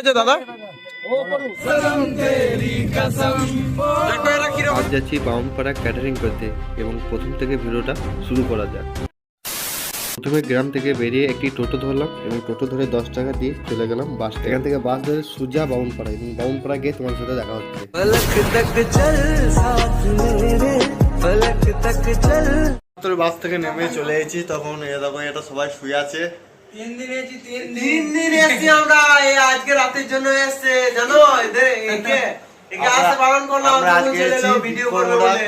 হয়েছে দাদা? আজ যাচ্ছি বামুনপাড়া ক্যাটারিং করতে এবং প্রথম থেকে ভিডিওটা শুরু করা যাক। প্রথমে গ্রাম থেকে বেরিয়ে একটি টোটো ধরলাম এবং টোটো ধরে 10 টাকা দিয়ে চলে গেলাম বাস। এখান থেকে বাস ধরে সোজা বামুনপাড়া এবং বামুনপাড়া গিয়ে তোমার সাথে দেখা হচ্ছে। বাস থেকে নেমে চলে এসেছি, তখন এটা সবাই শুয়ে আছে। 3 দিন এসেছি আমরা, এই আজকে রাতের জন্য এসেছে জানো। একে আসতে পালন করলাম, ভিডিও করবো বলে।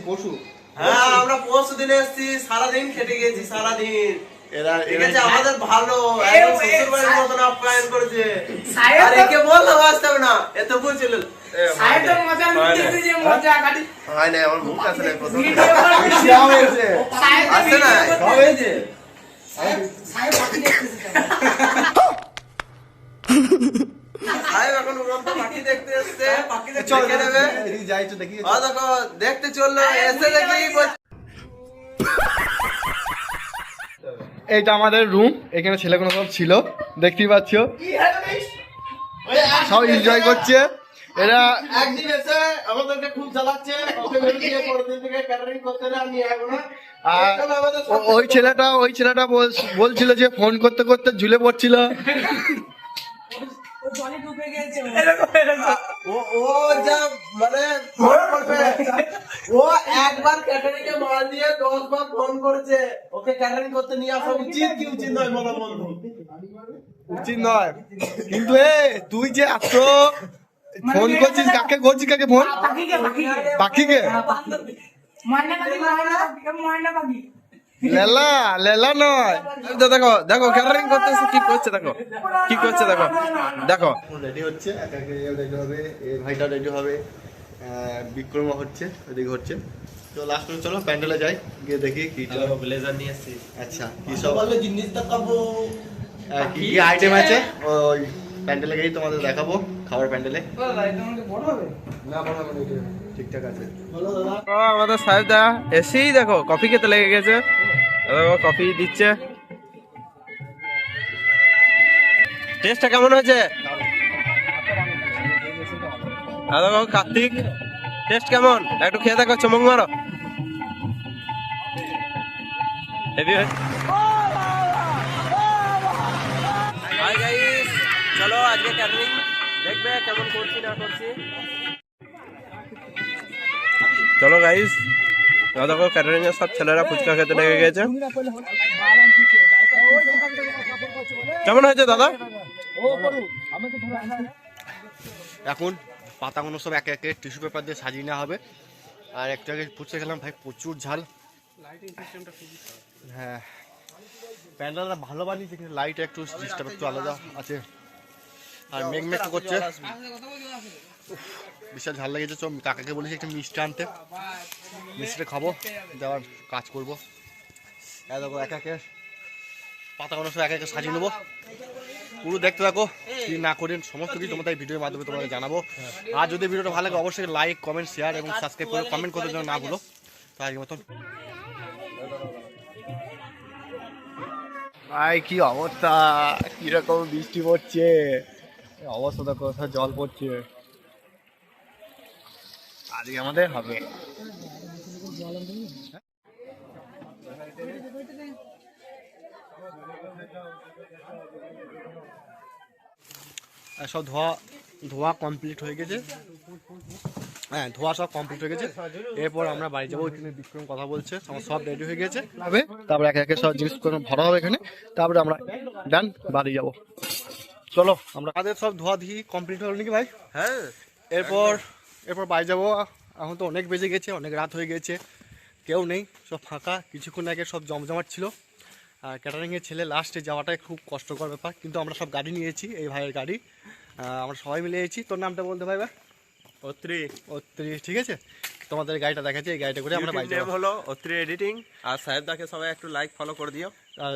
পশু হ্যাঁ, আমরা পরশু দিন এসেছি, সারাদিন খেটে গেছি সারাদিন। ঠিক আছে, আমাদের ভালো একদম শ্বশুর বাড়ির মতন আপ্যায়ন করেছে। আর একে বললাম আসতে হবে না, এত বলছিল দেখতে চললো, এসে দেখি এইটা আমাদের রুম। এখানে ছেলেগুলো সব ছিল, দেখতেই পাচ্ছ, সব এনজয় করছে। এরা একদিন এসে আমাদেরকে খুব জ্বালাচ্ছে। আর ওই ছেলেটা বলছিল যে ফোন করতে করতে ঝুলে পড়ছিল। ও যা মানে ফোন করবে, ও একবার ক্যাটারিং এ মাল দিয়ে 10 বার ফোন করেছে। ওকে ক্যাটারিং করতে নিয়ে আসা উচিত কি উচিত নয় বলো বন্ধু? উচিত নয়, কিন্তু তুই যে এত ফোন করছিস, কাকে করছিস? কাকে ফোন? পাখিকে? লেলা নয়। দেখো দেখো ক্যাটারিং করতেছে কি করছে, দেখো কি করছে, দেখো দেখো রেডি হচ্ছে, রেডি হবে, এই ভাইটা রেডি হবে, বিক্রমা হচ্ছে, এদিকে হচ্ছে। তো লাস্ট চলো প্যান্ডেলে যাই, গিয়ে দেখি কি ব্লেজার নিয়ে এসেছি। আচ্ছা, কি সব জিনিস দেখাবো, কি কি আইটেম আছে ওই প্যান্ডেলে গিয়ে তোমাদের দেখাবো। খাবার প্যান্ডেলে না বড় হবে, ঠিকঠাক আছে। আমাদের সাহেব দা এসেই দেখো কফি খেতে লেগে গেছে। দেখো কফি দিচ্ছে, টেস্টটা কেমন হয়েছে? দেখো কার্তিক, টেস্ট কেমন একটু খেয়ে দেখো, চমক মারো। হেভি হয়েছে। হাই গাইস, চলো আজকে ক্যাটারিং দেখবে কেমন করছি না করছি। চলো গাইস, দেখো ক্যাটারিং এর সব ছেলেরা ফুচকা খেতে লেগে গেছে। কেমন হয়েছে দাদা? এখন পাতাগুলো সব একে একে টিস্যু পেপার দিয়ে সাজিয়ে নেওয়া হবে। আর একটু আগে ফুচকা খেলাম ভাই, প্রচুর ঝাল। হ্যাঁ, প্যান্ডেলটা ভালো বানিয়েছে, কিন্তু লাইট একটু ডিস্টার্ব একটু আলাদা আছে। আর মেঘ করছে, বিশাল ঝাল লেগেছে। চল কাকাকে বলেছি একটু মিষ্টি আনতে, মিষ্টিটা খাবো, দেওয়ার কাজ করবো। দেখো একে একে পাতাগুলো সব একে একে সাজিয়ে নেবো। পুরো দেখতে থাকো, কি না করেন সমস্ত কিছু তোমাদের ভিডিওর মাধ্যমে তোমাদের জানাবো। আর যদি ভিডিওটা ভালো লাগে অবশ্যই লাইক, কমেন্ট, শেয়ার এবং সাবস্ক্রাইব করে কমেন্ট করতে যেন না ভুলো। তো আজকের মতন ভাই, কি অবস্থা, কিরকম বৃষ্টি পড়ছে, অবস্থা দেখো, জল পড়ছে। আজকে আমাদের হবে সব ধোয়া কমপ্লিট হয়ে গেছে। হ্যাঁ, ধোয়া সব কমপ্লিট হয়ে গেছে। এরপর আমরা বাড়ি যাবো। ওইখানে বিক্রম কথা বলছে, আমার সব রেডি হয়ে গেছে। তারপরে একে একে সব জিনিস ভরা হবে এখানে, তারপরে আমরা ডান বাড়ি যাবো। চলো, আমরা কাদের সব ধোয়া ধি কমপ্লিট হলো নাকি ভাই? হ্যাঁ, এরপর বাড়ি যাবো। এখন তো অনেক বেজে গেছে, অনেক রাত হয়ে গেছে, কেউ নেই, সব ফাঁকা। কিছুক্ষণ আগে সব জমজমাট ছিল। আর ক্যাটারিংয়ের ছেলে লাস্টে যাওয়াটাই খুব কষ্টকর ব্যাপার, কিন্তু আমরা সব গাড়ি নিয়েছি, এই ভাইয়ের গাড়ি, আমরা সবাই মিলে এসেছি। তোর নামটা বলতে ভাই? অত্রি। ঠিক আছে, তোমাদের গাড়িটা দেখাচ্ছি, এই গাড়িটা করে আমরা বাইরে হলো অত্রি এডিটিং। আর সাহেব দাকে সবাই একটু লাইক ফলো করে দিও। আর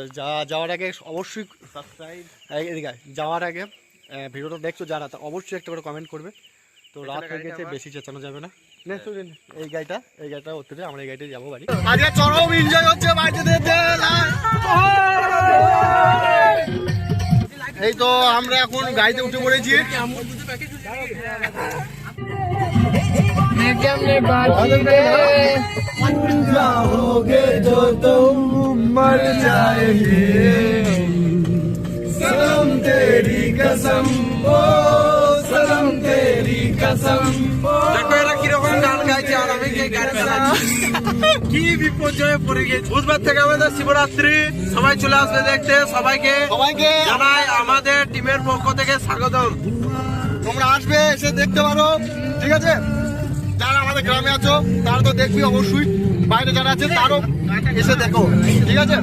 যাওয়ার আগে অবশ্যই সাবস্ক্রাইব, এদিকে যাওয়ার আগে ভিডিওটা দেখছো যারা, অবশ্যই একটা করে কমেন্ট করবে। তো রাত হয়ে গেছে, বেশি চেঁচানো যাবে না। এই গাড়িটা অত্রি, আমরা এই গাড়িতে যাবো বাড়ি। আজকে চরম এনজয় হচ্ছে বাড়িতে। এই তো আমরা এখন গাড়িতে উঠে পড়েছি। जाओगे जो तुम मर जाएंगे सनम तेरी कसम ओ सनम तेरी कसम। দেখো এরা কিরকম গান গাইছে আর আমি কি গান চালাচ্ছি, কি বিপর্যয়ে পড়ে গেছে। বুধবার থেকে আমাদের শিবরাত্রি, সবাই চলে আসবে দেখতে। সবাইকে জানাই আমাদের টিমের পক্ষ থেকে স্বাগতম। তোমরা আসবে, এসে দেখতে পারো, ঠিক আছে। যারা আমাদের গ্রামে আছো তারা তো দেখবি অবশ্যই, বাইরে যারা আছে তারও এসে দেখো, ঠিক আছে।